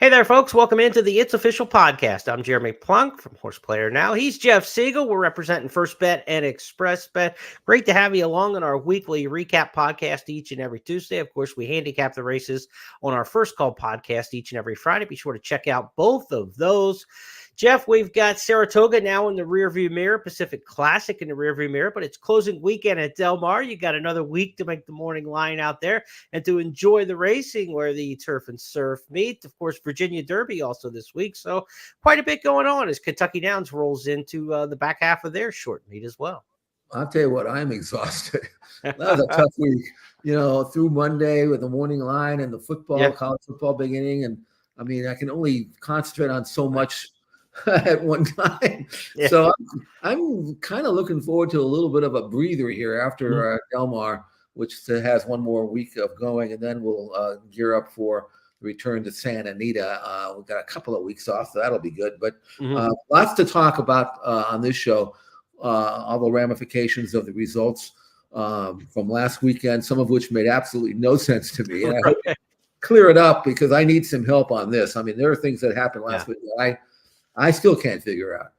Hey there, folks. Welcome into the It's Official podcast. I'm Jeremy Plonk from Horse Player Now. He's Jeff Siegel. We're representing First Bet and Express Bet. Great to have you along on our weekly recap podcast each and every Tuesday. Of course, we handicap the races on our First Call podcast each and every Friday. Be sure to check out both of those. Jeff, we've got Saratoga now in the rearview mirror, Pacific Classic in the rearview mirror, but it's closing weekend at Del Mar. You got another week to make the morning line out there and to enjoy the racing where the turf and surf meet. Of course, Virginia Derby also this week. So quite a bit going on as Kentucky Downs rolls into the back half of their short meet as well. I'll tell you what, I'm exhausted. That was a tough week, through Monday with the morning line and the football, college football beginning. And I mean, I can only concentrate on so much at one time. Yeah. So I'm kind of looking forward to a little bit of a breather here after Del Mar, which has one more week of going, and then we'll gear up for the return to Santa Anita. We've got a couple of weeks off, so that'll be good. But lots to talk about on this show, all the ramifications of the results from last weekend, some of which made absolutely no sense to me. And I hope you clear it up because I need some help on this. I mean, there are things that happened last week that I still can't figure out.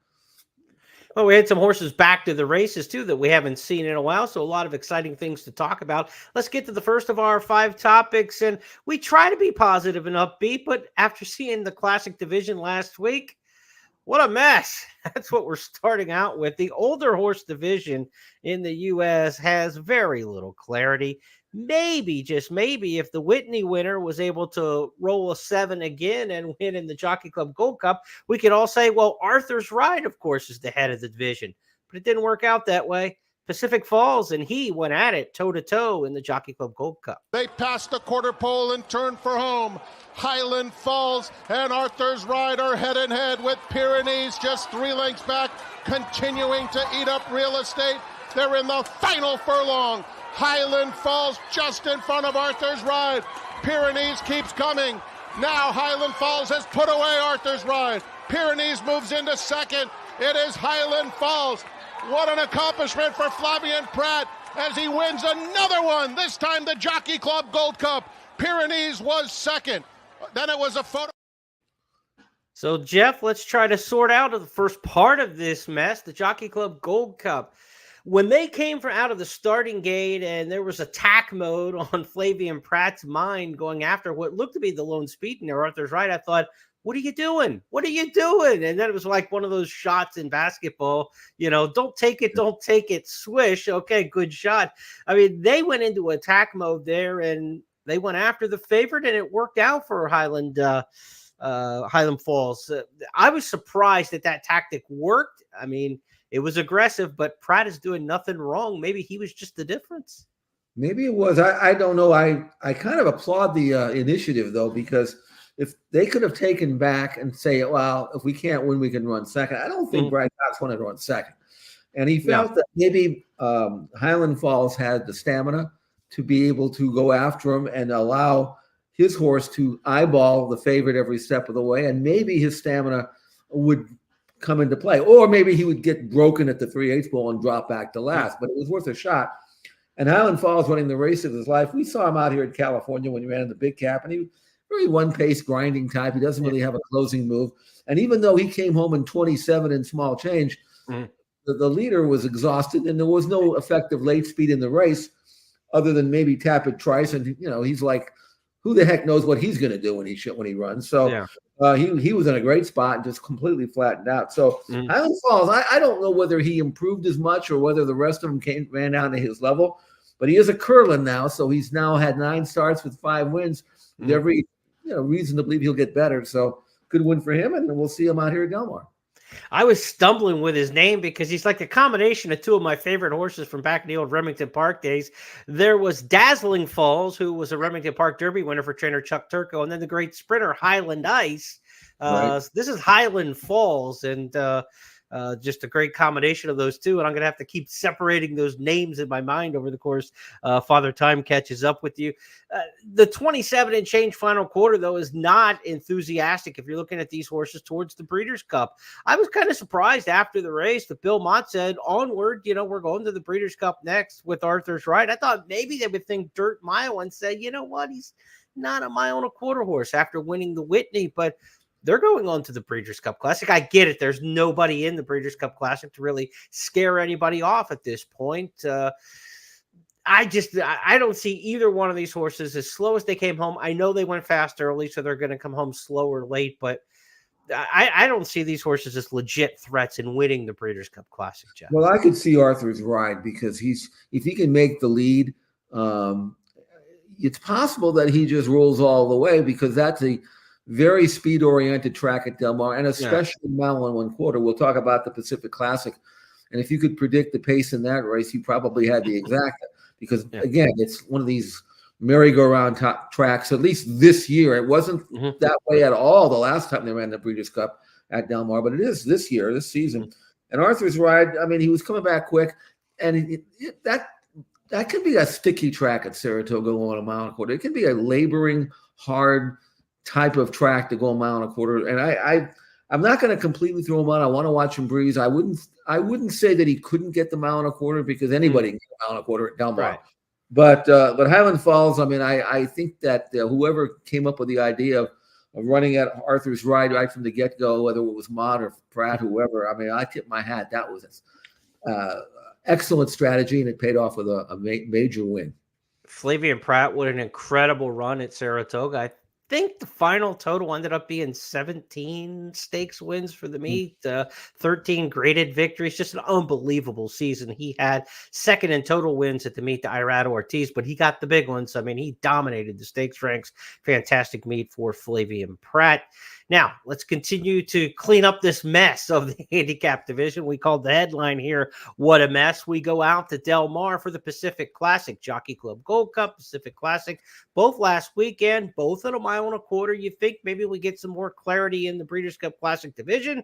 Well, we had some horses back to the races, too, that we haven't seen in a while. So a lot of exciting things to talk about. Let's get to the first of our 5 topics. And we try to be positive and upbeat, but after seeing the Classic Division last week, what a mess. That's what we're starting out with. The older horse division in the U.S. has very little clarity. Maybe, just maybe, if the Whitney winner was able to roll a 7 again and win in the Jockey Club Gold Cup, we could all say, well, Arthur's Ride, of course, is the head of the division. But it didn't work out that way. Pacific Falls and he went at it toe-to-toe in the Jockey Club Gold Cup. They passed the quarter pole and turned for home. Highland Falls and Arthur's Ride are head and head with Pyrenees just 3 lengths back, continuing to eat up real estate. They're in the final furlong. Highland Falls just in front of Arthur's Ride. Pyrenees keeps coming. Now Highland Falls has put away Arthur's Ride. Pyrenees moves into second. It is Highland Falls. What an accomplishment for Flavien Prat as he wins another one, this time the Jockey Club Gold Cup. Pyrenees was second. Then it was a photo. So, Jeff, let's try to sort out the first part of this mess, the Jockey Club Gold Cup. When they came from out of the starting gate and there was attack mode on Flavien Prat's mind going after what looked to be the lone speed in there, Arthur's Ride, I thought, what are you doing? What are you doing? And then it was like one of those shots in basketball, don't take it, swish. Okay, good shot. I mean, they went into attack mode there and they went after the favorite and it worked out for Highland Falls. I was surprised that tactic worked. I mean, it was aggressive, but Prat is doing nothing wrong. Maybe he was just the difference. Maybe it was. I don't know. I kind of applaud the initiative, though, because if they could have taken back and say, well, if we can't win, we can run second. I don't think Brad Cox wanted to run second. And he felt that maybe Highland Falls had the stamina to be able to go after him and allow his horse to eyeball the favorite every step of the way. And maybe his stamina would come into play, or maybe he would get broken at the 3/8 ball and drop back to last, but it was worth a shot. And Highland Falls running the race of his life. We saw him out here in California when he ran in the big cap, and he was very one-pace grinding type. He doesn't really have a closing move. And even though he came home in 27 in small change, the leader was exhausted, and there was no effective late speed in the race other than maybe Tapit Trice. And, he's like, who the heck knows what he's going to do when he runs. So he was in a great spot and just completely flattened out. So Highland Falls, I don't know whether he improved as much or whether the rest of them ran down to his level, but he is a Curlin now. So he's now had 9 starts with 5 wins. Every reason to believe he'll get better. So good win for him. And we'll see him out here at Del Mar. I was stumbling with his name because he's like a combination of 2 of my favorite horses from back in the old Remington Park days. There was Dazzling Falls, who was a Remington Park Derby winner for trainer Chuck Turco, and then the great sprinter Highland Ice. This is Highland Falls, and just a great combination of those 2. And I'm going to have to keep separating those names in my mind over the course. Father Time catches up with you. The 27 and change final quarter, though, is not enthusiastic if you're looking at these horses towards the Breeders' Cup. I was kind of surprised after the race that Bill Mott said, onward, we're going to the Breeders' Cup next with Arthur's Ride. I thought maybe they would think Dirt Mile and say, you know what, not a mile and a quarter horse after winning the Whitney, but they're going on to the Breeders' Cup Classic. I get it. There's nobody in the Breeders' Cup Classic to really scare anybody off at this point. I don't see either one of these horses as slow as they came home. I know they went fast early, so they're going to come home slower late, but I don't see these horses as legit threats in winning the Breeders' Cup Classic, Jeff. Well, I could see Arthur's ride because if he can make the lead, it's possible that he just rolls all the way because that's a very speed-oriented track at Del Mar, and especially mile and 1/4. We'll talk about the Pacific Classic, and if you could predict the pace in that race, you probably had the exact because again, it's one of these merry-go-round top tracks. At least this year, it wasn't that way at all the last time they ran the Breeders' Cup at Del Mar, but it is this year, this season. And Arthur's ride, I mean, he was coming back quick, and that could be a sticky track at Saratoga going a mile and 1/4. It can be a laboring, hard type of track to go a mile and 1/4. And I'm not going to completely throw him out. I want to watch him breeze. I wouldn't say that he couldn't get the mile and 1/4 because anybody can get a mile and 1/4 at Del Mar. Right. But Highland Falls, I mean, I think that whoever came up with the idea of running at Arthur's ride right from the get-go, whether it was Mott or Pratt, whoever, I mean, I tip my hat. That was excellent strategy, and it paid off with a major win. Flavien Prat with an incredible run at Saratoga. I think the final total ended up being 17 stakes wins for the meet, 13 graded victories. Just an unbelievable season he had. Second in total wins at the meet to Irad Ortiz, but he got the big ones. I mean, he dominated the stakes ranks. Fantastic meet for Flavien Prat. Now, let's continue to clean up this mess of the handicap division. We called the headline here, "What a Mess." We go out to Del Mar for the Pacific Classic, Jockey Club Gold Cup, Pacific Classic, both last weekend, both at a mile and 1/4. You think maybe we get some more clarity in the Breeders' Cup Classic division,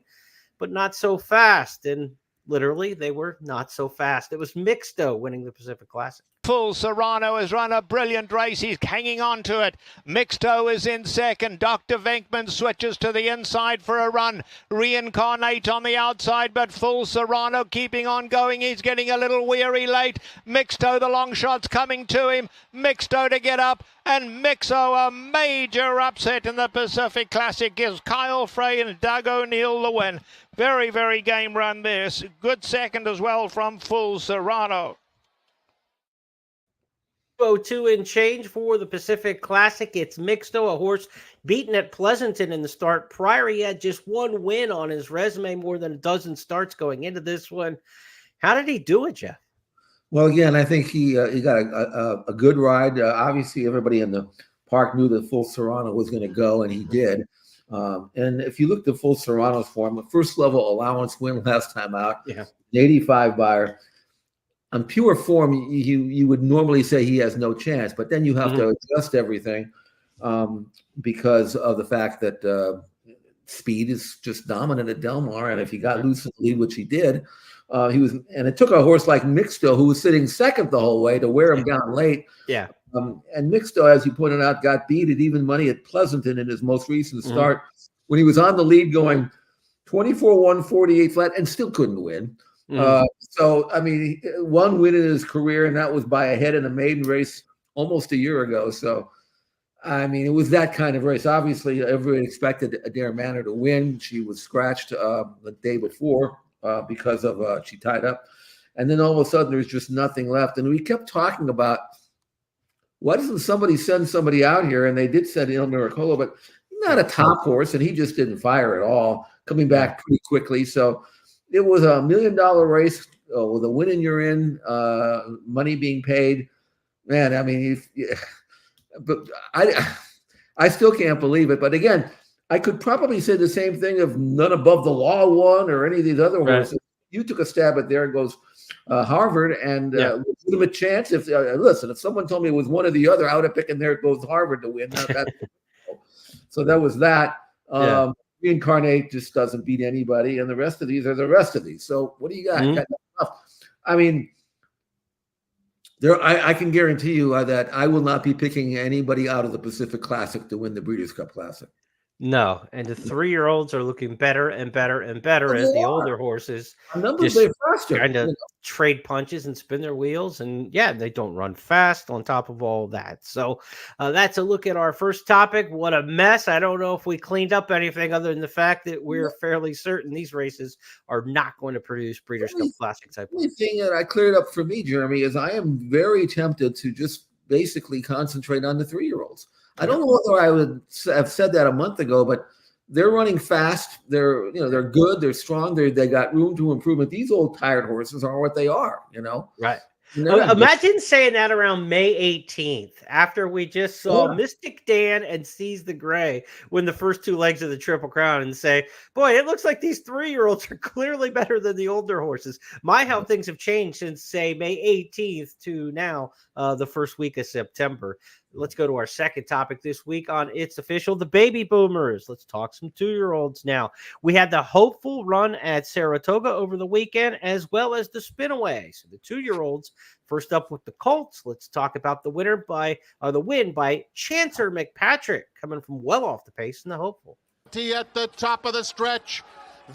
but not so fast. And literally, they were not so fast. It was Mixto winning the Pacific Classic. Full Serrano has run a brilliant race. He's hanging on to it. Mixto is in second. Dr. Venkman switches to the inside for a run. Reincarnate on the outside, but Full Serrano keeping on going. He's getting a little weary late. Mixto, the long shot's coming to him. Mixto to get up. And Mixo, a major upset in the Pacific Classic, gives Kyle Frey and Doug O'Neill the win. Very, very game run this. Good second as well from Full Serrano. 202 and change for the Pacific Classic. It's Mixto, a horse beaten at Pleasanton in the start prior. He had just one win on his resume, more than a dozen starts going into this one. How did he do it, Jeff? Well, again, I think he got a good ride. Obviously, everybody in the park knew that Full Serrano was going to go, and he did. And if you look at Full Serrano's form, a first level allowance win last time out, an 85 buyer. On pure form, you would normally say he has no chance, but then you have to adjust everything because of the fact that speed is just dominant at Del Mar, and if he got loose in the lead, which he did, and it took a horse like Mixto, who was sitting second the whole way, to wear him down late. Yeah. And Mixto, as you pointed out, got beat at even money at Pleasanton in his most recent start when he was on the lead going 24-1, 48 flat, and still couldn't win. So, I mean, one win in his career, and that was by a head in a maiden race almost a year ago. So, I mean, it was that kind of race. Obviously, everybody expected Adair Manor to win. She was scratched the day before because of she tied up. And then all of a sudden, there's just nothing left. And we kept talking about, why doesn't somebody send somebody out here? And they did send Il Miracolo, but not a top horse, and he just didn't fire at all, coming back pretty quickly. So, it was $1 million race with a win and you're in, money being paid. Man, I mean, but I still can't believe it. But again, I could probably say the same thing of None Above the Law won or any of these other horses. You took a stab at there and goes Harvard and legitimate chance. If listen, if someone told me it was one or the other, I would have picked there it goes Harvard to win. So that was that. Reincarnate just doesn't beat anybody, and the rest of these are the rest of these. So what do you got? I mean, I can guarantee you that I will not be picking anybody out of the Pacific Classic to win the Breeders' Cup Classic. No, and the 3-year-olds are looking better and better and better Well, as they the are. older horses A number of just them faster. kind of trade punches and spin their wheels. And yeah, they don't run fast on top of all that. So that's a look at our first topic. What a mess. I don't know if we cleaned up anything other than the fact that we're fairly certain these races are not going to produce Breeders' Cup Classic type. The only thing that I cleared up for me, Jeremy, is I am very tempted to just basically concentrate on the 3-year-olds. I don't know whether I would have said that a month ago, but they're running fast. They're good. They're strong. They got room to improvement. These old tired horses are what they are. Right. Imagine saying that around May 18th, after we just saw Mystic Dan and Seize the Gray win the first 2 legs of the Triple Crown, and say, boy, it looks like these 3-year-olds are clearly better than the older horses. My, how things have changed since, say, May 18th to now, the first week of September. Let's go to our second topic this week on It's Official, the baby boomers. Let's talk some 2-year-olds now. We had the hopeful run at Saratoga over the weekend, as well as the spinaway. So the 2-year-olds, first up with the Colts. Let's talk about the win by Chancer McPatrick, coming from well off the pace in the hopeful. At the top of the stretch.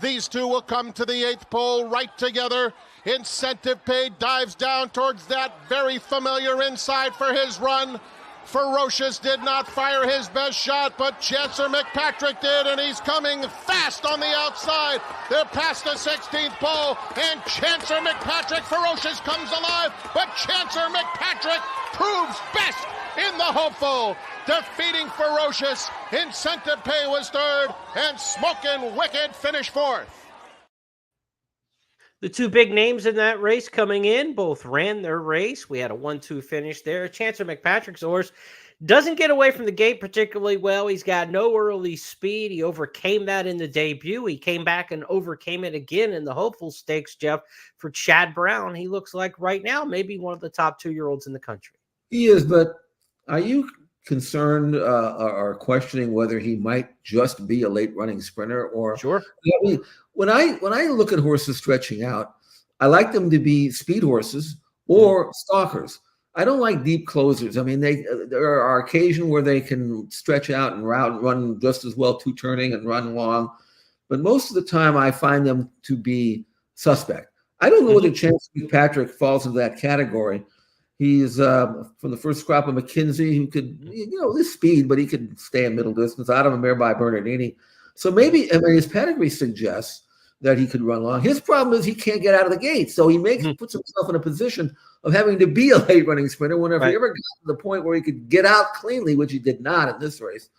These two will come to the 8th pole right together. Incentive Paid dives down towards that very familiar inside for his run. Ferocious did not fire his best shot, but Chancer McPatrick did, and he's coming fast on the outside. They're past the 16th pole, and Chancer McPatrick, Ferocious comes alive, but Chancer McPatrick proves best in the hopeful, defeating Ferocious. Incentive Pay was 3rd, and Smokin' Wicked finished 4th. The 2 big names in that race coming in both ran their race. We had a 1-2 finish there. Chancer McPatrick's horse doesn't get away from the gate particularly well. He's got no early speed. He overcame that in the debut. He came back and overcame it again in the hopeful stakes, Jeff, for Chad Brown. He looks like right now maybe one of the top 2-year-olds in the country. He is, but are you concerned or questioning whether he might just be a late running sprinter? Or sure. I mean, when I look at horses stretching out, I like them to be speed horses or stalkers. I don't like deep closers. I mean, there are occasions where they can stretch out and run just as well, 2-turning and run long, but most of the time I find them to be suspect. I don't know whether Chancer McPatrick falls into that category. He's from the first crop of McKinsey, who could, this speed, but he could stay in middle distance. Out of a mare by Bernardini. So maybe, his pedigree suggests that he could run long. His problem is he can't get out of the gate. So he puts himself in a position of having to be a late running sprinter. Whenever he ever got to the point where he could get out cleanly, which he did not in this race,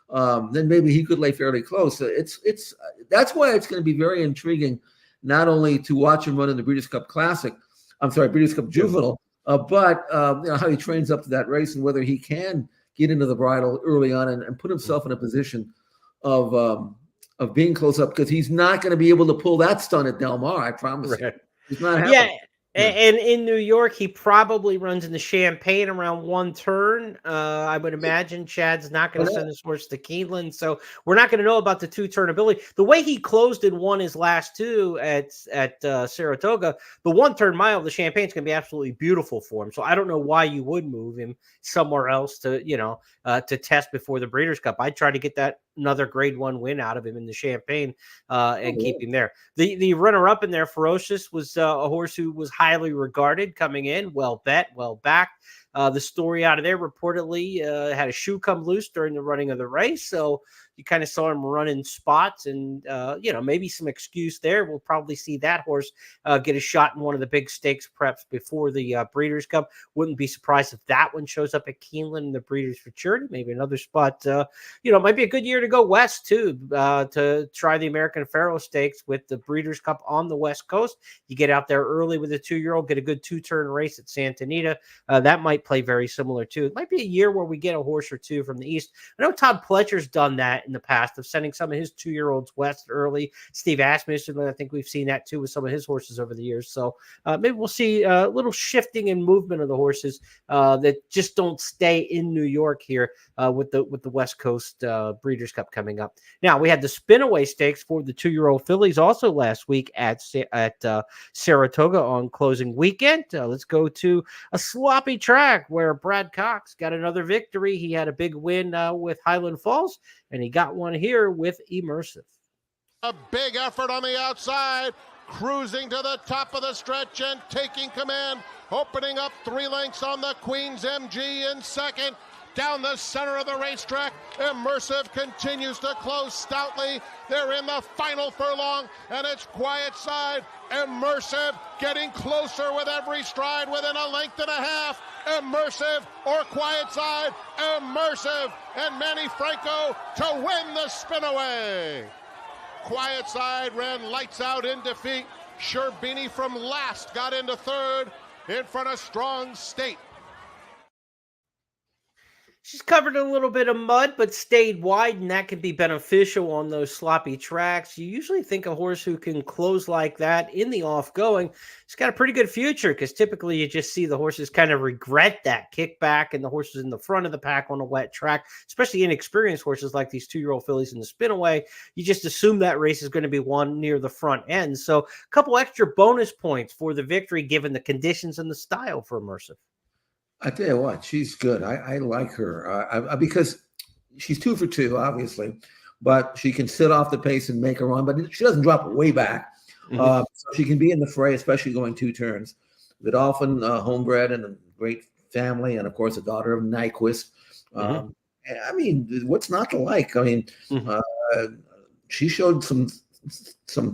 then maybe he could lay fairly close. That's why it's going to be very intriguing, not only to watch him run in the Breeders' Cup Classic, Breeders' Cup Juvenile, but how he trains up to that race and whether he can get into the bridle early on and put himself in a position of being close up, because he's not going to be able to pull that stunt at Del Mar. I promise you. It's not happening. Yeah. And in New York, he probably runs in the Champagne around 1 turn. I would imagine Chad's not going to send his horse to Keeneland, so we're not going to know about the 2-turn ability. The way he closed and won his last 2 at Saratoga, the 1-turn mile of the Champagne is going to be absolutely beautiful for him. So I don't know why you would move him somewhere else to test before the Breeders' Cup. I'd try to get that another grade 1 win out of him in the Champagne and keep him there. The runner-up in there, Ferocious, was a horse who was highly regarded coming in, well bet, well backed. The story out of there reportedly had a shoe come loose during the running of the race, so you kind of saw him running spots, and maybe some excuse there. We'll probably see that horse get a shot in one of the big stakes preps before the Breeders' Cup. Wouldn't be surprised if that one shows up at Keeneland in the Breeders' Futurity, maybe another spot. It might be a good year to go west too, to try the American Pharoah Stakes with the Breeders' Cup on the West Coast. You get out there early with a 2-year-old, get a good 2-turn race at Santa Anita. That might play very similar too. It might be a year where we get a horse or 2 from the East. I know Todd Pletcher's done that in the past, of sending some of his 2-year-olds west early. Steve Asmussen, I think we've seen that too with some of his horses over the years. So maybe we'll see a little shifting and movement of the horses that just don't stay in New York here with the West Coast Breeders' Cup coming up. Now, we had the Spinaway Stakes for the 2-year-old fillies also last week at Saratoga on closing weekend. Let's go to a sloppy track. track where Brad Cox got another victory. He had a big win with Highland Falls, and he got one here with Immersive. A big effort on the outside, cruising to the top of the stretch and taking command, opening up 3 lengths on the Queen's MG in second. Down the center of the racetrack, Immersive continues to close stoutly. They're in the final furlong, and it's Quiet Side. Immersive getting closer with every stride, within a length and a half. Immersive or Quiet Side. Immersive and Manny Franco to win the spin-away. Quiet Side ran lights out in defeat. Sherbini from last got into third in front of Strong State. She's covered a little bit of mud, but stayed wide, and that can be beneficial on those sloppy tracks. You usually think a horse who can close like that in the off-going, it's got a pretty good future, because typically you just see the horses kind of regret that kickback, and the horses in the front of the pack on a wet track, especially inexperienced horses like these 2-year-old fillies in the spin-away. You just assume that race is going to be won near the front end. So a couple extra bonus points for the victory, given the conditions and the style for Immersive. I tell you what, she's good. I like her because she's 2 for 2, obviously, but she can sit off the pace and make a run, but she doesn't drop way back. So she can be in the fray, especially going 2 turns. Godolphin, homebred and a great family, and of course, a daughter of Nyquist. I mean, what's not to like? I mean, she showed some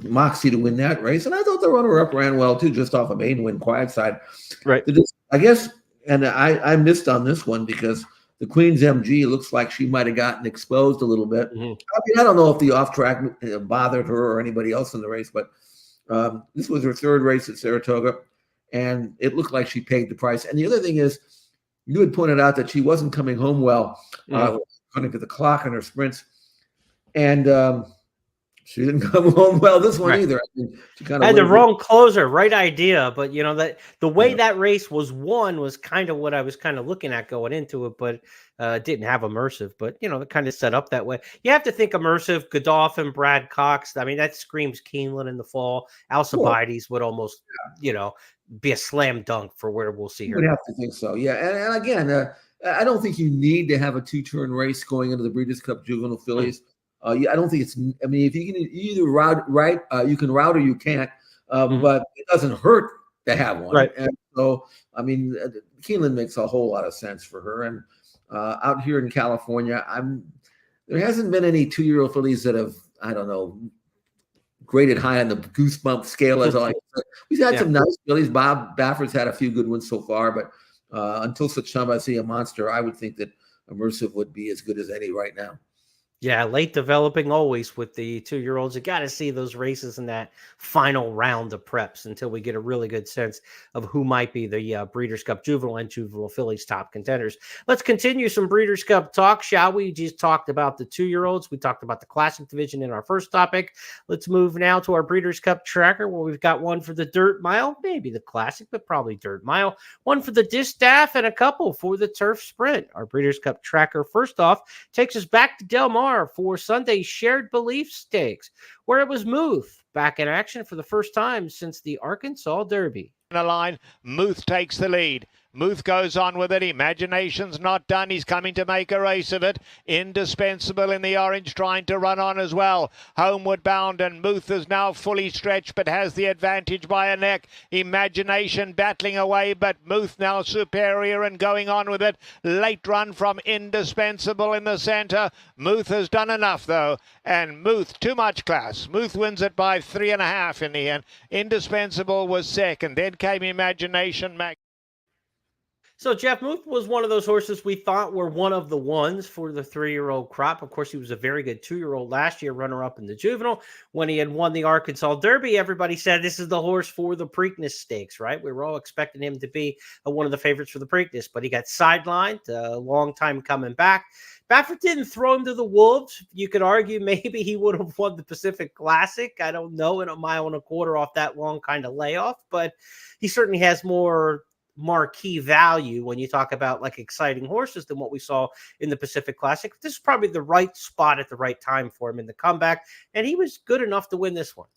moxie to win that race, and I thought the runner-up ran well too, just off a maiden win, Quiet Side. Right. I guess. And I missed on this one because the Queen's MG looks like she might have gotten exposed a little bit. I mean, I don't know if the off-track bothered her or anybody else in the race, but this was her 3rd race at Saratoga, and it looked like she paid the price. And the other thing is, you had pointed out that she wasn't coming home well, according to the clock in her sprints. And she didn't come home well this one either. I mean, she kind of had the wrong closer, right idea, but you know that the way that race was won was kind of what I was kind of looking at going into it, but didn't have Immersive. But you know, it kind of set up that way. You have to think Immersive, Godolphin, Brad Cox. I mean, that screams Keeneland in the fall. Alcibiades would almost, you know, be a slam dunk for where we'll see her. You'd have to think so, yeah. And again, I don't think you need to have a 2-turn race going into the Breeders' Cup Juvenile Fillies. I don't think it's. I mean, if you can either route right, you can route or you can't. But it doesn't hurt to have one. Right. And so, I mean, Keeneland makes a whole lot of sense for her. And out here in California, there hasn't been any 2-year-old fillies that have, I don't know, graded high on the goosebump scale as I. We've had some nice fillies. Bob Baffert's had a few good ones so far, but until such time I see a monster, I would think that Immersive would be as good as any right now. Yeah, late developing always with the 2-year-olds. You got to see those races in that final round of preps until we get a really good sense of who might be the Breeders' Cup Juvenile and Juvenile Fillies top contenders. Let's continue some Breeders' Cup talk, shall we? Just talked about the 2-year-olds. We talked about the Classic division in our first topic. Let's move now to our Breeders' Cup tracker, where we've got one for the Dirt Mile, maybe the Classic, but probably Dirt Mile, one for the Distaff, and a couple for the Turf Sprint. Our Breeders' Cup tracker, first off, takes us back to Del Mar for Sunday's Shared Belief Stakes, where it was Muth back in action for the first time since the Arkansas Derby. In a line, Muth takes the lead. Muth goes on with it. Imagination's not done. He's coming to make a race of it. Indispensable in the orange, trying to run on as well. Homeward bound, and Muth is now fully stretched, but has the advantage by a neck. Imagination battling away, but Muth now superior and going on with it. Late run from Indispensable in the centre. Muth has done enough, though, and Muth, too much class. Muth wins it by 3.5 in the end. Indispensable was second. Then came Imagination. So Jeff Muth was one of those horses we thought were one of the ones for the 3-year-old crop. Of course, he was a very good 2-year-old last year, runner-up in the Juvenile. When he had won the Arkansas Derby, everybody said this is the horse for the Preakness Stakes, right? We were all expecting him to be one of the favorites for the Preakness, but he got sidelined, a long time coming back. Baffert didn't throw him to the wolves. You could argue maybe he would have won the Pacific Classic. I don't know, in a 1.25 miles off that long kind of layoff, but he certainly has more marquee value when you talk about like exciting horses than what we saw in the Pacific Classic. This is probably the right spot at the right time for him in the comeback, and he was good enough to win this one.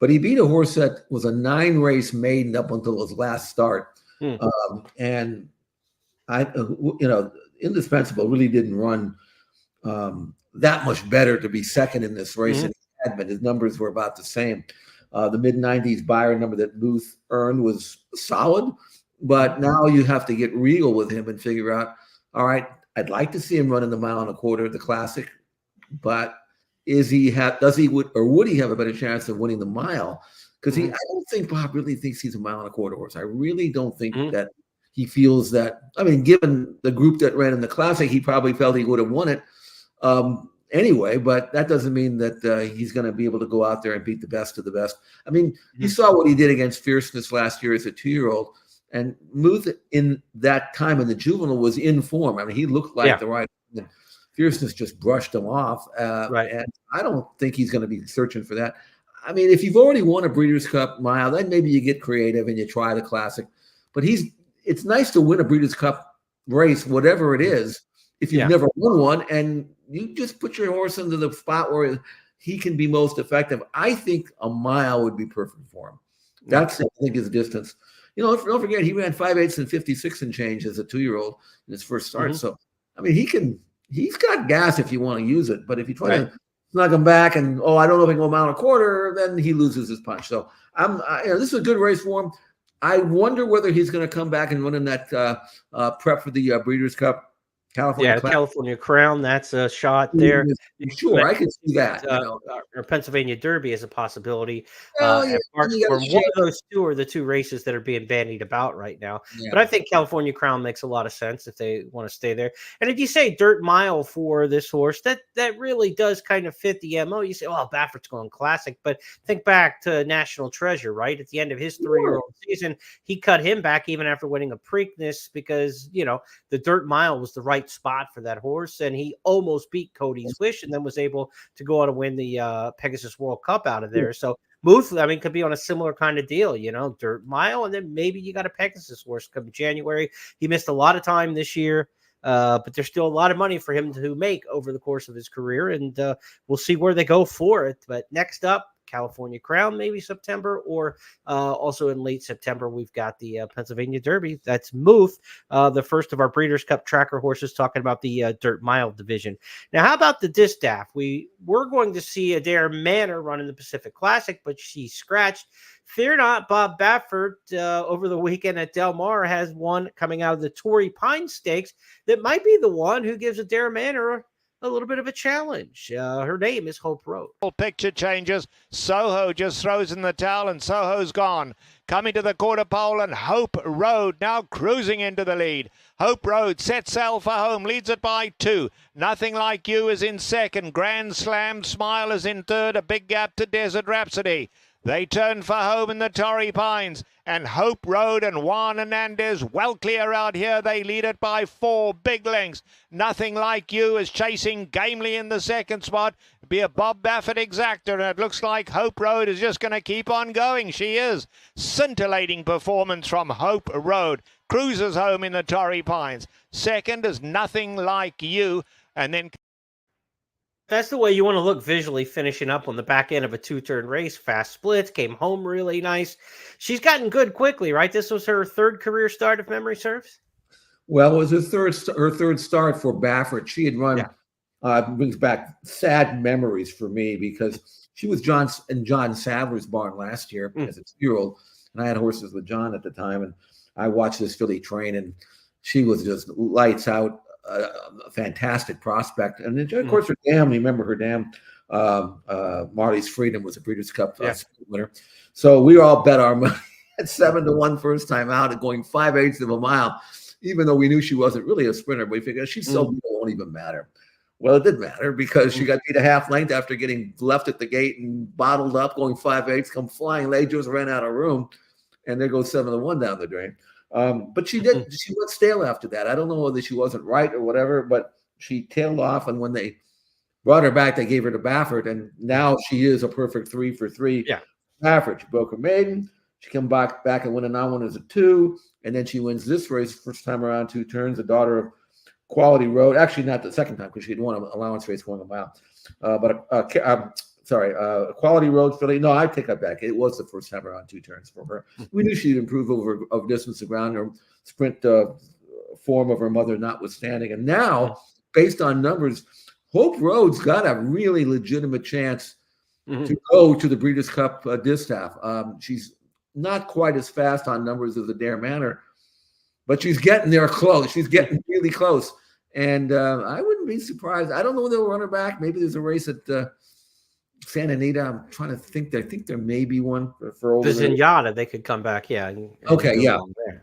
But he beat a horse that was a 9-race maiden up until his last start. And Indispensable really didn't run that much better to be second in this race than he had been. His numbers were about the same. The mid-90s Byron number that Booth earned was solid, but now you have to get real with him and figure out, all right, I'd like to see him running the mile and a quarter, the classic, but would he have a better chance of winning the mile? Because I don't think Bob really thinks he's a mile and a quarter horse. I really don't think that he feels that. I mean, given the group that ran in the classic, he probably felt he would have won it anyway, but that doesn't mean that he's going to be able to go out there and beat the best of the best. I mean, you saw what he did against Fierceness last year as a 2-year-old, and Muth in that time in the juvenile was in form. I mean, he looked like the right. Fierceness just brushed him off, and I don't think he's going to be searching for that. I mean, if you've already won a Breeders' Cup mile, then maybe you get creative and you try the classic. But it's nice to win a Breeders' Cup race, whatever it is, if you've never won one, and you just put your horse into the spot where he can be most effective. I think a mile would be perfect for him. That's, I think, his distance. Don't forget, he ran 5/8 and 56 and change as a 2-year-old in his first start. So, I mean, he's got gas if you want to use it. But if you try to snug him back and, I don't know if I can go a mile and a quarter, then he loses his punch. So, this is a good race for him. I wonder whether he's going to come back and run in that prep for the Breeders' Cup. California Crown, that's a shot there. Sure, I can see that. Or Pennsylvania Derby is a possibility. One of those two are the two races that are being bandied about right now. But I think California Crown makes a lot of sense if they want to stay there. And if you say dirt mile for this horse, that really does kind of fit the MO. You say, Baffert's going classic, but think back to National Treasure, right? At the end of his 3-year-old season, he cut him back even after winning a Preakness because, the dirt mile was the right spot for that horse, and he almost beat Cody's Wish and then was able to go out and win the Pegasus World Cup out of there. So Muth, could be on a similar kind of deal, dirt mile, and then maybe you got a Pegasus horse come January. He missed a lot of time this year, but there's still a lot of money for him to make over the course of his career, and we'll see where they go for it. But next up, California Crown, maybe September, or also in late September, we've got the Pennsylvania Derby. That's Muth, the first of our Breeders' Cup tracker horses, talking about the dirt mile division. Now, how about the Distaff? We're going to see Adair Manor run in the Pacific Classic, but she's scratched. Fear not, Bob Baffert over the weekend at Del Mar has one coming out of the Torrey Pine Stakes that might be the one who gives Adair Manor a little bit of a challenge. Her name is Hope Road. Picture changes. Soho just throws in the towel and Soho's gone. Coming to the quarter pole and Hope Road now cruising into the lead. Hope Road sets sail for home, leads it by 2. Nothing Like You is in second. Grand Slam Smile is in third. A big gap to Desert Rhapsody. They turn for home in the Torrey Pines, and Hope Road and Juan Hernandez well clear out here. They lead it by 4 big lengths. Nothing Like You is chasing gamely in the second spot. It'll be a Bob Baffert exactor, and it looks like Hope Road is just going to keep on going. She is. Scintillating performance from Hope Road. Cruises home in the Torrey Pines. Second is Nothing Like You, and then... That's the way you want to look visually, finishing up on the back end of a 2-turn race. Fast splits, came home really nice. She's gotten good quickly, right? This was her 3rd career start, if memory serves. Well, it was her third start for Baffert. She had run, brings back sad memories for me because she was in John Sadler's barn last year as a 2-year-old, and I had horses with John at the time, and I watched this filly train, and she was just lights out. A fantastic prospect, and then, of course her dam. Remember her dam, Marty's Freedom was a Breeders' Cup winner. So we all bet our money at 7-1 first time out and going 5/8 of a mile, even though we knew she wasn't really a sprinter. But we figured she's so good, it won't even matter. Well, it did matter because she got beat a half length after getting left at the gate and bottled up, going 5/8, come flying. They just ran out of room, and there goes 7-1 down the drain. But she went stale after that. I don't know whether she wasn't right or whatever, but she tailed off. And when they brought her back, they gave her to Baffert. And now she is a perfect 3 for 3. Yeah. Baffert. She broke her maiden. She came back and won a non-one as a 2. And then she wins this race first time around 2 turns, the daughter of Quality Road. Actually, not the second time because she had won an allowance race going a mile. Quality Road filly. No, I take that back. It was the first time around 2 turns for her. We knew she'd improve over distance to ground or sprint form of her mother notwithstanding. And now, based on numbers, Hope Road's got a really legitimate chance to go to the Breeders' Cup Distaff. She's not quite as fast on numbers as the Dare Manor, but she's getting there close. She's getting really close. And I wouldn't be surprised. I don't know when they'll run her back. Maybe there's a race at Santa Anita. I'm trying to think. I think there may be one for older. The Zenyatta, they could come back. Yeah. Okay. Yeah.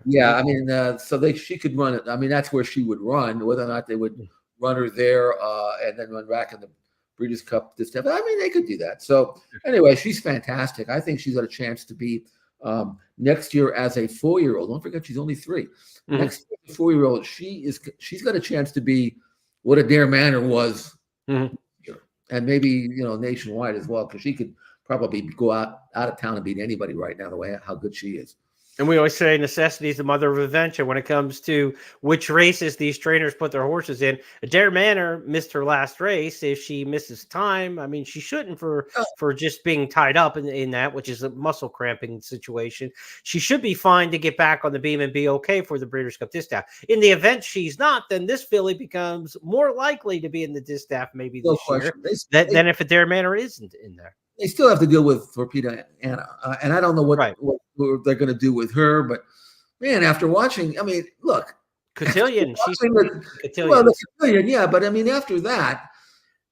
Yeah. I mean, so she could run it. I mean, that's where she would run. Whether or not they would run her there and then run back in the Breeders' Cup this stuff. I mean, they could do that. So anyway, she's fantastic. I think she's got a chance to be next year as a 4-year-old. Don't forget, she's only 3. Next year, 4-year-old, she's got a chance to be what a Dare Manor was, and maybe nationwide as well, because she could probably go out of town and beat anybody right now. The way how good she is. And we always say necessity is the mother of invention when it comes to which races these trainers put their horses in. Dare Manor missed her last race. If she misses time, I mean, she shouldn't for just being tied up in that, which is a muscle cramping situation. She should be fine to get back on the beam and be okay for the Breeders' Cup Distaff. In the event she's not, then this filly becomes more likely to be in the Distaff maybe this year than if a Dare Manor isn't in there. They still have to deal with Torpedo Anna, and I don't know what they're going to do with her. But man, after watching, I mean, look, Cotillion, Cotillion, yeah. But I mean, after that,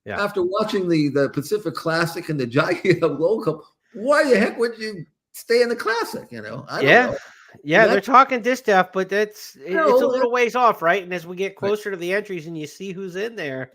after watching the Pacific Classic and the Jockey World Cup, why the heck would you stay in the Classic? I don't know. Yeah, they're talking Distaff, but it's a little ways off, right? And as we get closer to the entries and you see who's in there.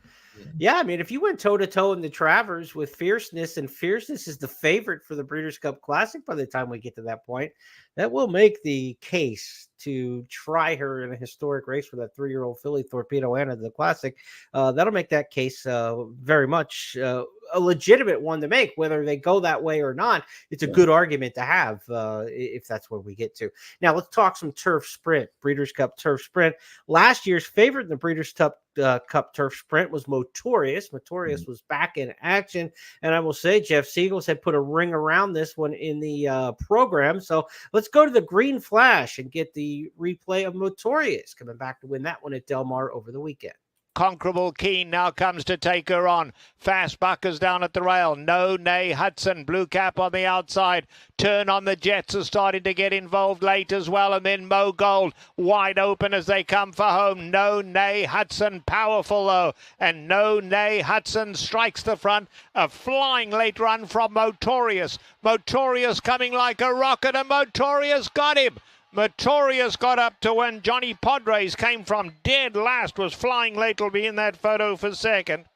Yeah, I mean, if you went toe-to-toe in the Travers with Fierceness, and Fierceness is the favorite for the Breeders' Cup Classic by the time we get to that point, that will make the case to try her in a historic race for that 3-year-old filly, Torpedo Anna, the Classic. That'll make that case very much a legitimate one to make. Whether they go that way or not, it's a good argument to have if that's where we get to. Now, let's talk some turf sprint, Breeders' Cup turf sprint. Last year's favorite in the Breeders' Cup turf sprint was Motorious. Motorious was back in action, and I will say Jeff Siegel had put a ring around this one in the program. So let's go to the Green Flash and get the replay of Motorious coming back to win that one at Del Mar over the weekend. Conquerable Keen now comes to take her on. Fast Buckers down at the rail. No Nay Hudson. Blue Cap on the outside. Turn on the Jets are starting to get involved late as well. And then Mo Gold wide open as they come for home. No Nay Hudson powerful though. And No Nay Hudson strikes the front. A flying late run from Motorious. Motorious coming like a rocket, and Motorious got him. Motorious got up to when Johnny Padres came from dead last, was flying late. Will be in that photo for second.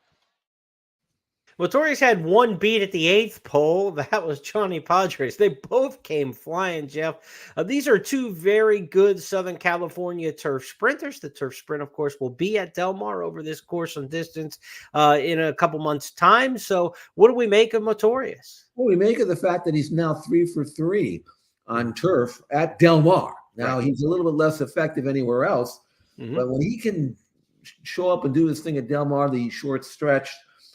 Motorious had one beat at the 8th pole. That was Johnny Padres. They both came flying, Jeff. These are two very good Southern California turf sprinters. The turf sprint, of course, will be at Del Mar over this course and distance in a couple months' time. So what do we make of Motorious? Well, we make of the fact that he's now 3 for 3 on turf at Del Mar. Now, he's a little bit less effective anywhere else, but when he can show up and do his thing at Del Mar, the short stretch,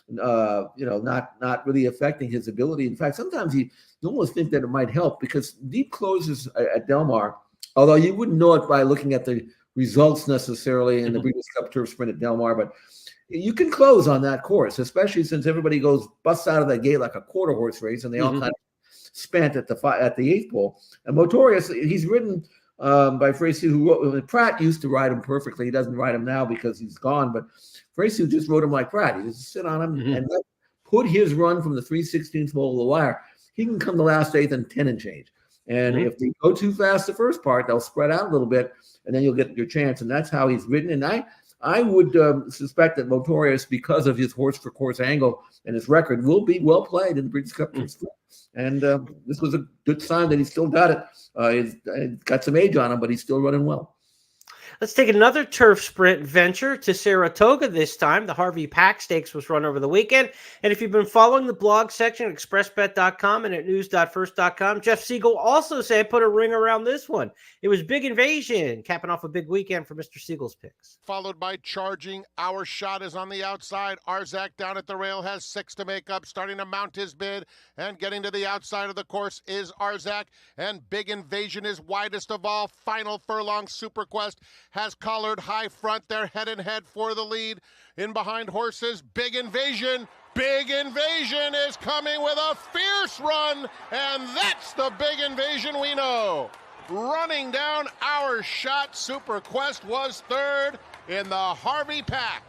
not really affecting his ability. In fact, sometimes you almost think that it might help, because deep closes at Del Mar, although you wouldn't know it by looking at the results necessarily in the Breeders' Cup Turf Sprint at Del Mar, but you can close on that course, especially since everybody busts out of that gate like a quarter horse race, and they all kind of spent at the 8th pole. And Motorious, he's ridden by Freysu, who Pratt used to ride him perfectly. He doesn't ride him now because he's gone, but Freysu just rode him like Pratt. He just sit on him and put his run from the 3/16 pole to the wire. He can come the last 8th and 10 and change. And if they go too fast the first part, they'll spread out a little bit, and then you'll get your chance. And that's how he's ridden. And I would suspect that Motorious, because of his horse for course angle and his record, will be well played in the Breeders' Cup. And this was a good sign that he still got it. He's got some age on him, but he's still running well. Let's take another turf sprint venture to Saratoga this time. The Harvey Pack Stakes was run over the weekend. And if you've been following the blog section at expressbet.com and at news.first.com, Jeff Siegel also said put a ring around this one. It was Big Invasion, capping off a big weekend for Mr. Siegel's picks. Followed by Charging. Our Shot is on the outside. Arzak down at the rail has 6 to make up, starting to mount his bid. And getting to the outside of the course is Arzak. And Big Invasion is widest of all. Final Furlong Super Quest has collared high front. They're head and head for the lead. In behind horses, Big Invasion. Big Invasion is coming with a fierce run, and that's the Big Invasion we know. Running down our shot, Super Quest was third in the Harvey pack.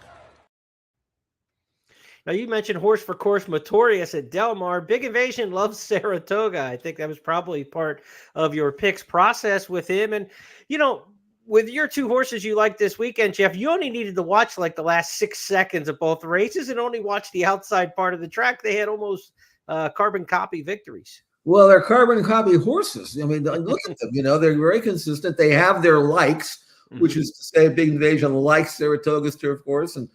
Now, you mentioned Horse for Course Motorius at Del Mar. Big Invasion loves Saratoga. I think that was probably part of your picks process with him. And, you know, with your two horses you like this weekend, Jeff, you only needed to watch like the last 6 seconds of both races and only watch the outside part of the track. They had almost carbon copy victories. Well, they're carbon copy horses. I mean, look at them. You know, they're very consistent. They have their likes, which is to say Big Invasion likes Saratoga's turf course. And,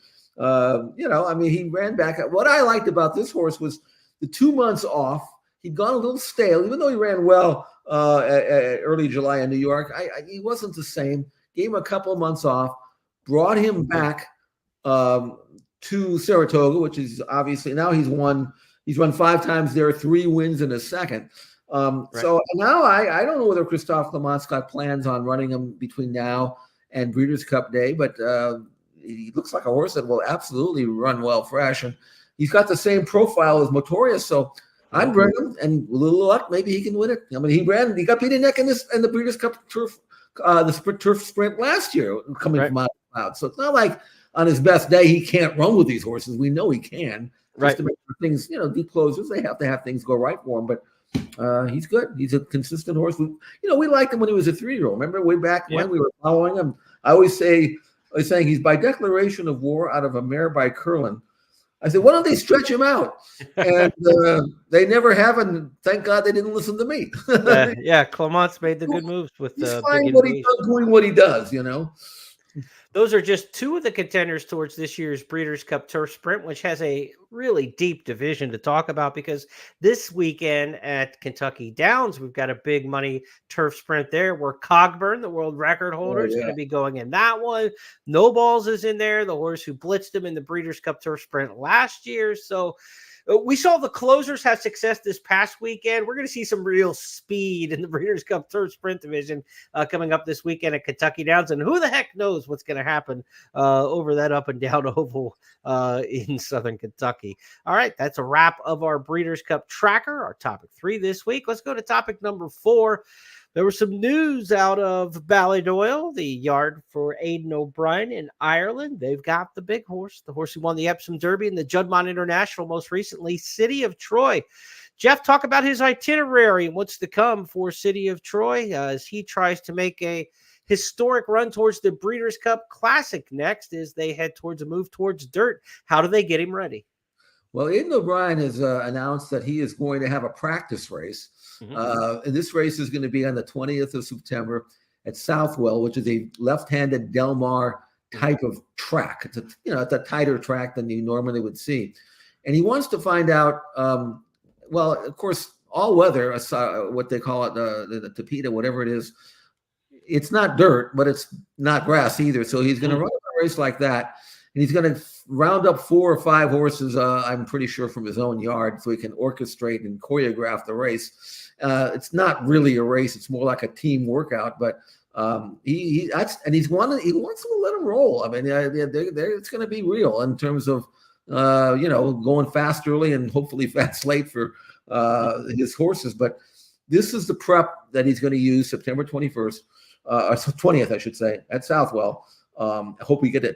you know, I mean, he ran back. What I liked about this horse was the 2 months off. He'd gone a little stale, even though he ran well at early July in New York. He wasn't the same. Gave him a couple of months off, brought him back to Saratoga, which is obviously now he's run 5 times there, 3 wins in a second. Right. So now I don't know whether Christophe Clement's got plans on running him between now and Breeders' Cup Day, but he looks like a horse that will absolutely run well fresh. And he's got the same profile as Motorius, so I'd bring him, and with a little luck, maybe he can win it. I mean, he got beat in neck in the Breeders' Cup turf, turf sprint last year, coming from out of the cloud. So it's not like on his best day he can't run with these horses. We know he can. Just to make sure things, you know, deep closers, they have to have things go right for him. But he's good. He's a consistent horse. We liked him when he was a 3-year-old. Remember way back when we were following him? I was saying he's by declaration of war out of a mare by Curlin. I said, why don't they stretch him out? And they never have, and thank God they didn't listen to me. Clement's made the good moves with he's fine what he does, doing what he does, you know. Those are just 2 of the contenders towards this year's Breeders' Cup Turf Sprint, which has a really deep division to talk about because this weekend at Kentucky Downs, we've got a big money turf sprint there where Cogburn, the world record holder, is going to be going in that one. No Balls is in there, the horse who blitzed him in the Breeders' Cup Turf Sprint last year. So we saw the closers have success this past weekend. We're going to see some real speed in the Breeders' Cup Turf Sprint division coming up this weekend at Kentucky Downs. And who the heck knows what's going to happen over that up and down oval in Southern Kentucky. All right, that's a wrap of our Breeders' Cup tracker, our topic 3 this week. Let's go to topic number 4. There was some news out of Ballydoyle, the yard for Aidan O'Brien in Ireland. They've got the big horse, the horse who won the Epsom Derby and the Juddmonte International most recently, City of Troy. Jeff, talk about his itinerary and what's to come for City of Troy as he tries to make a historic run towards the Breeders' Cup Classic next as they head towards a move towards dirt. How do they get him ready? Well, Aidan O'Brien has announced that he is going to have a practice race. And this race is going to be on the 20th of September at Southwell, which is a left-handed Del Mar type of track. It's it's a tighter track than you normally would see. And he wants to find out, well, of course, all weather, what they call it, the Tapeta, whatever it is, it's not dirt, but it's not grass either. So he's going to run a race like that. And he's going to round up 4 or 5 horses, I'm pretty sure, from his own yard so he can orchestrate and choreograph the race. It's not really a race. It's more like a team workout, but he wants to let him roll. I mean, it's going to be real in terms of, going fast early and hopefully fast late for his horses. But this is the prep that he's going to use September 21st, or 20th, I should say, at Southwell. I hope we get a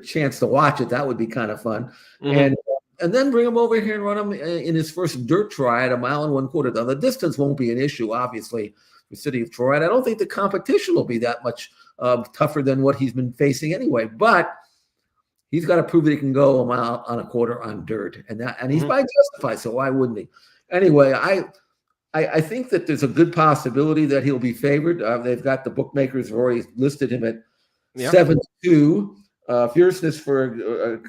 chance to watch it. That would be kind of fun. And then bring him over here and run him in his first dirt try at 1 1/4 miles. Now, the distance won't be an issue, obviously, for City of Troy. And I don't think the competition will be that much tougher than what he's been facing anyway. But he's got to prove that he can go 1 1/4 miles on dirt. And he's by justified, so why wouldn't he? Anyway, I think that there's a good possibility that he'll be favored. They've got the bookmakers have already listed him at 7-2. Fierceness for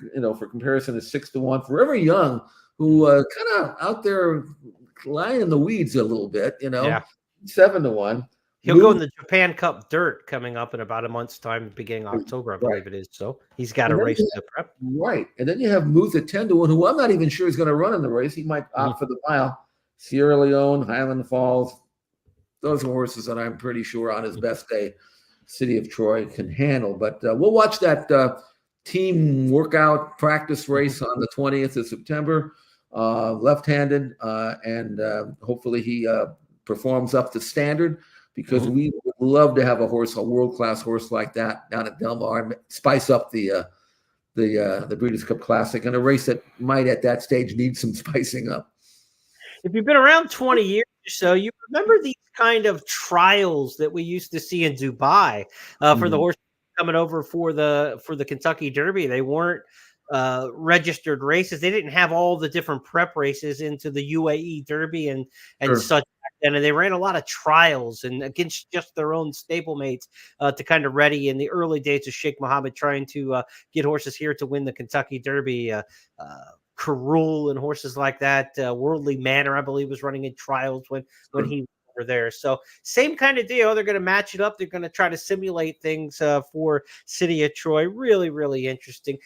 comparison is 6-1. Forever Young, who kind of out there lying in the weeds a little bit, 7-1. He'll go in the Japan Cup Dirt coming up in about a month's time, beginning October, I believe it is. So he's got a race to prep. Right. And then you have Muth at 10-1, who I'm not even sure is going to run in the race. He might opt for the mile. Sierra Leone, Highland Falls, those are horses that I'm pretty sure on his best day City of Troy can handle. But we'll watch that team workout practice race on the 20th of September, left-handed, and hopefully he performs up to standard, because we would love to have a world-class horse like that down at Del Mar and spice up the Breeders' Cup Classic, and a race that might at that stage need some spicing up. If you've been around 20 years or so, you remember these kind of trials that we used to see in Dubai for the horses coming over for the Kentucky Derby. They weren't registered races. They didn't have all the different prep races into the UAE Derby and such. And they ran a lot of trials and against just their own stablemates to kind of ready in the early days of Sheikh Mohammed trying to get horses here to win the Kentucky Derby. Carul and horses like that. Worldly Manor, I believe, was running in trials when he was over there. So same kind of deal. They're going to match it up. They're going to try to simulate things for City of Troy. Really, really interesting.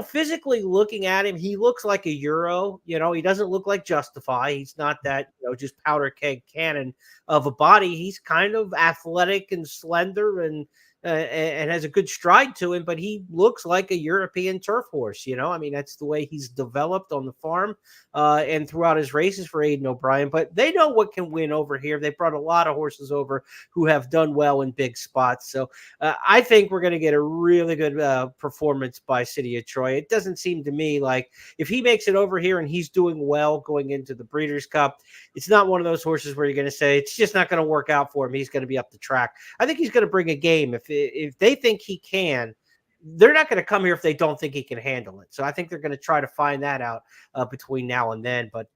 Physically looking at him, he looks like a Euro. He doesn't look like Justify. He's not that, just powder keg cannon of a body. He's kind of athletic and slender and has a good stride to him, but he looks like a European turf horse. That's the way he's developed on the farm and throughout his races for Aidan O'Brien. But they know what can win over here. They brought a lot of horses over who have done well in big spots. So I think we're going to get a really good performance by City of Troy. It doesn't seem to me like if he makes it over here and he's doing well going into the Breeders' Cup, it's not one of those horses where you're going to say it's just not going to work out for him. He's going to be up the track. I think he's going to bring a game. If they think he can, they're not going to come here if they don't think he can handle it. So I think they're going to try to find that out between now and then. But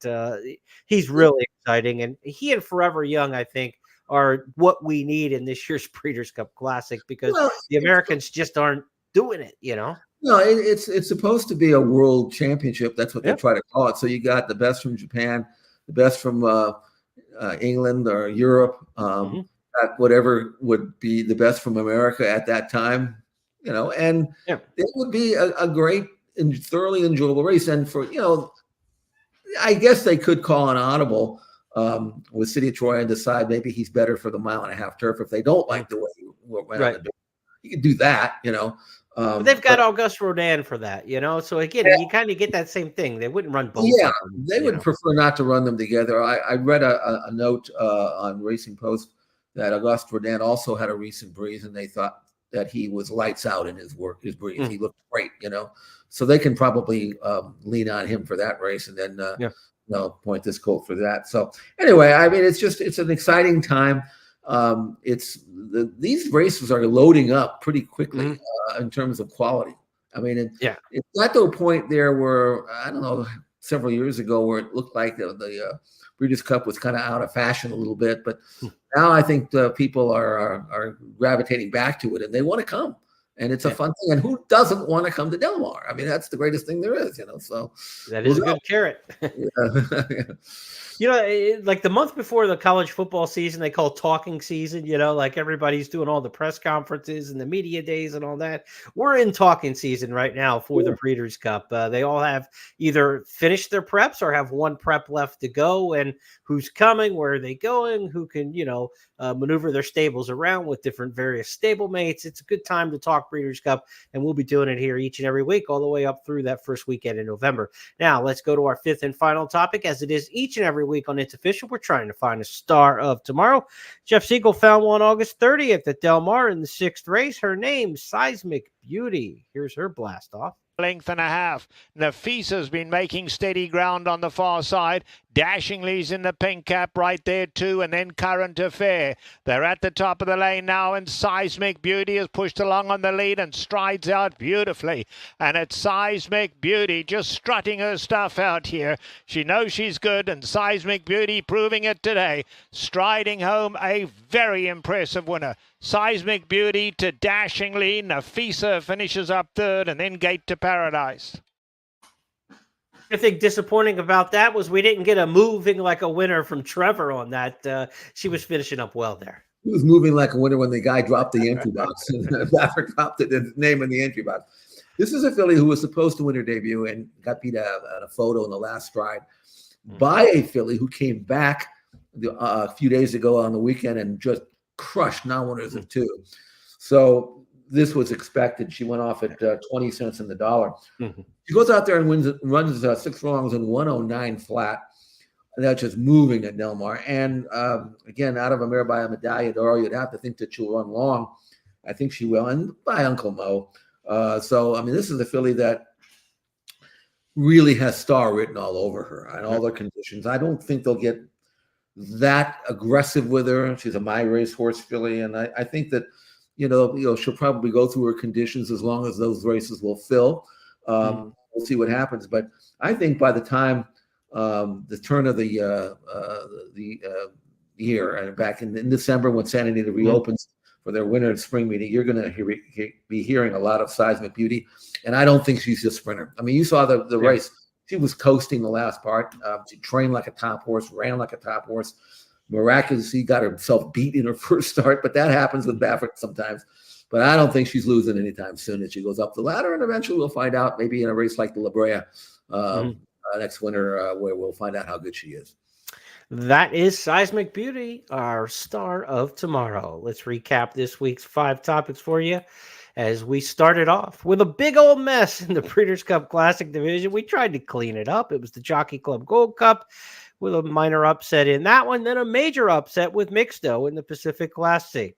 he's really exciting. And he and Forever Young, I think, are what we need in this year's Breeders' Cup Classic, because the Americans just aren't doing it, No, it's supposed to be a world championship. That's what they try to call it. So you got the best from Japan, the best from England or Europe, at whatever would be the best from America at that time, and it would be a great and thoroughly enjoyable race. And for, I guess they could call an audible with City of Troy and decide maybe he's better for the 1.5 mile turf if they don't like the way he went on the dirt. You can do that, But they've got Auguste Rodin for that, So again, you kind of get that same thing. They wouldn't run both. Yeah, of them, they would prefer not to run them together. I read a note on Racing Post that Auguste Rodin also had a recent breeze, and they thought that he was lights out in his breeze. He looked great, So they can probably lean on him for that race, and then point this colt for that. So anyway, it's an exciting time. These races are loading up pretty quickly in terms of quality. It got to a point there where, I don't know, several years ago, where it looked like the Breeders' Cup was kind of out of fashion a little bit, but now I think people are gravitating back to it, and they want to come, and it's a fun thing. And who doesn't want to come to Del Mar? That's the greatest thing there is, So that is a good carrot. Like the month before the college football season, they call talking season, like everybody's doing all the press conferences and the media days and all that. We're in talking season right now for the Breeders' Cup. They all have either finished their preps or have one prep left to go, and who's coming, where are they going, who can, maneuver their stables around with different various stablemates. It's a good time to talk Breeders' Cup, and we'll be doing it here each and every week all the way up through that first weekend in November. Now, let's go to our fifth and final topic, as it is each and every week on It's Official. We're trying to find a star of tomorrow. Jeff Siegel found one August 30th at Del Mar in the 6th race. Her name, Seismic Beauty. Here's her blast off. Length and a half. Nafisa's been making steady ground on the far side. Dashingly's in the pink cap right there too, and then Current Affair. They're at the top of the lane now, and Seismic Beauty is pushed along on the lead and strides out beautifully. And it's Seismic Beauty just strutting her stuff out here. She knows she's good, and Seismic Beauty proving it today. Striding home a very impressive winner. Seismic Beauty to Dashingly. Nafisa finishes up third, and then Gate to Paradise. I think disappointing about that was we didn't get a moving like a winner from Trevor on that. She was finishing up well there. He was moving like a winner when the guy dropped the entry box. Patrick dropped the name in the entry box. This is a filly who was supposed to win her debut and got beat out at a photo in the last stride by a filly who came back a few days ago on the weekend and just crushed non-winners of two. So this was expected. She went off at 20 cents in the dollar. Mm-hmm. She goes out there and runs 6 furlongs in 109 flat. And that's just moving at Del Mar. And again, out of a mare by a Medaglia d'Oro, you'd have to think that she'll run long. I think she will. And by Uncle Mo. So, I mean, this is a filly that really has star written all over her and all the conditions. I don't think they'll get that aggressive with her. She's a my racehorse filly. And I think that, she'll probably go through her conditions as long as those races will fill. We'll see what happens. But I think by the time the turn of the year, and back in December when Santa Anita reopens for their winter and spring meeting, you're going to be hearing a lot of Seismic Beauty. And I don't think she's a sprinter. I mean, you saw the race. She was coasting the last part. She trained like a top horse, ran like a top horse. Miraculously got herself beat in her first start, but that happens with Baffert sometimes. But I don't think she's losing anytime soon as she goes up the ladder. And eventually we'll find out, maybe in a race like the La Brea next winter, where we'll find out how good she is. That is Seismic Beauty, our star of tomorrow. Let's recap this week's 5 topics for you. As we started off with a big old mess in the Breeders' Cup Classic division, we tried to clean it up. It was the Jockey Club Gold Cup with a minor upset in that one, then a major upset with Mixto in the Pacific Classic.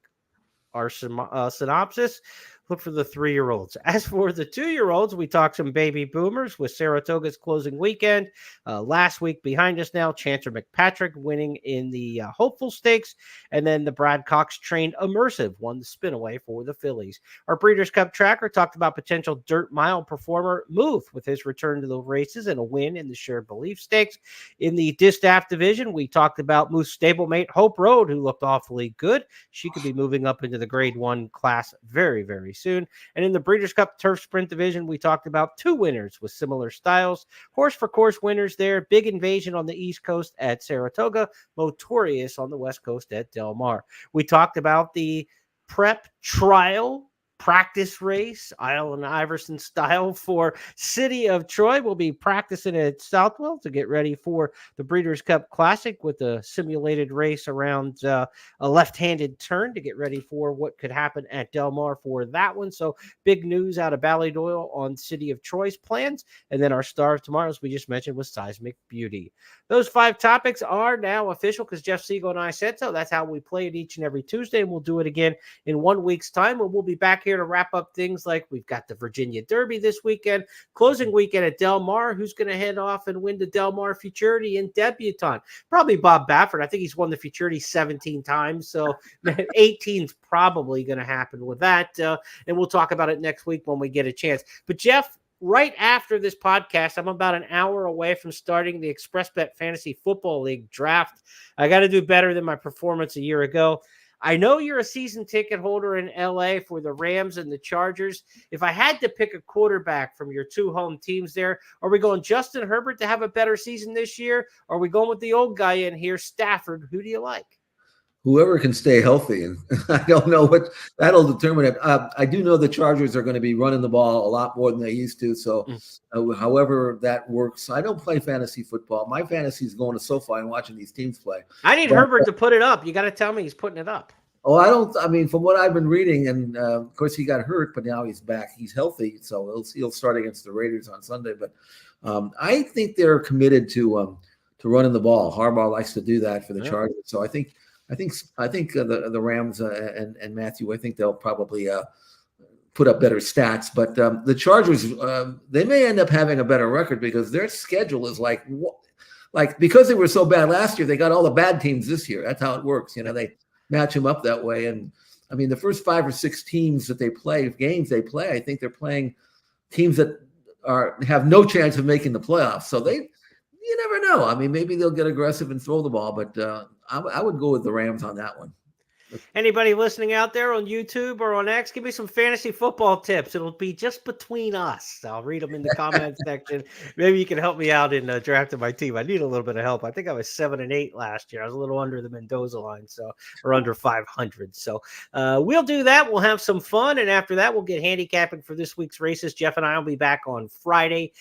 Our synopsis: look for the 3-year-olds. As for the 2-year-olds, we talked some baby boomers with Saratoga's closing weekend. Last week behind us now, Chancer McPatrick winning in the Hopeful Stakes, and then the Brad Cox trained Immersive won the spinaway for the fillies. Our Breeders' Cup tracker talked about potential dirt mile performer Muth with his return to the races and a win in the Shared Belief Stakes. In the Distaff division, we talked about Muth's stablemate Hope Road, who looked awfully good. She could be moving up into the Grade 1 class very, very soon. And in the Breeders' Cup Turf Sprint division, we talked about 2 winners with similar styles. Horse for course winners there. Big Invasion on the East Coast at Saratoga. Motorious on the West Coast at Del Mar. We talked about the prep trial practice race, Isle Iverson style, for City of Troy. We'll be practicing at Southwell to get ready for the Breeders' Cup Classic with a simulated race around a left-handed turn to get ready for what could happen at Del Mar for that one. So big news out of Ballydoyle on City of Troy's plans. And then our star of tomorrow, as we just mentioned, was Seismic Beauty. Those 5 topics are now official because Jeff Siegel and I said so. That's how we play it each and every Tuesday, and we'll do it again in 1 week's time, and we'll be back here to wrap up things like we've got the Virginia Derby this weekend, closing weekend at Del Mar. Who's going to head off and win the Del Mar Futurity and Debutante? Probably Bob Baffert. I think he's won the Futurity 17 times, so 18's probably going to happen with that, and we'll talk about it next week when we get a chance. But Jeff, right after this podcast, I'm about an hour away from starting the ExpressBet Fantasy Football League draft. I got to do better than my performance a year ago. I know you're a season ticket holder in LA for the Rams and the Chargers. If I had to pick a quarterback from your 2 home teams there, are we going Justin Herbert to have a better season this year? Or are we going with the old guy in here, Stafford? Who do you like? Whoever can stay healthy, and I don't know what that'll determine it. I do know the Chargers are going to be running the ball a lot more than they used to. So, however that works, I don't play fantasy football. My fantasy is going to SoFi and watching these teams play. I need Herbert to put it up. You got to tell me he's putting it up. Oh, I mean, from what I've been reading, and of course he got hurt, but now he's back. He's healthy, so he'll start against the Raiders on Sunday. But I think they're committed to running the ball. Harbaugh likes to do that for the Chargers, so I think the Rams and Matthew, I think they'll probably put up better stats. But the Chargers, they may end up having a better record because their schedule is like because they were so bad last year, they got all the bad teams this year. That's how it works. They match them up that way. And I mean, the first 5 or 6 teams that they play, games they play, I think they're playing teams that have no chance of making the playoffs. So you never know. I mean, maybe they'll get aggressive and throw the ball, but I would go with the Rams on that one. Anybody listening out there on YouTube or on X, give me some fantasy football tips. It'll be just between us. I'll read them in the comment section. Maybe you can help me out in drafting my team. I need a little bit of help. I think I was 7-8 last year. I was a little under the Mendoza line, or under 500. So we'll do that. We'll have some fun, and after that, we'll get handicapping for this week's races. Jeff and I will be back on Friday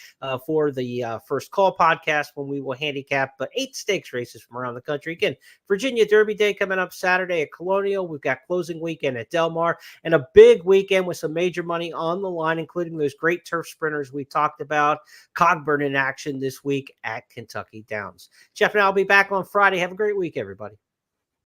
for the First Call podcast when we will handicap 8 stakes races from around the country. Again, Virginia Derby Day coming up Saturday at Cologne. Antonio. We've got closing weekend at Del Mar and a big weekend with some major money on the line, including those great turf sprinters we talked about. Cogburn in action this week at Kentucky Downs. Jeff and I will be back on Friday. Have a great week, everybody.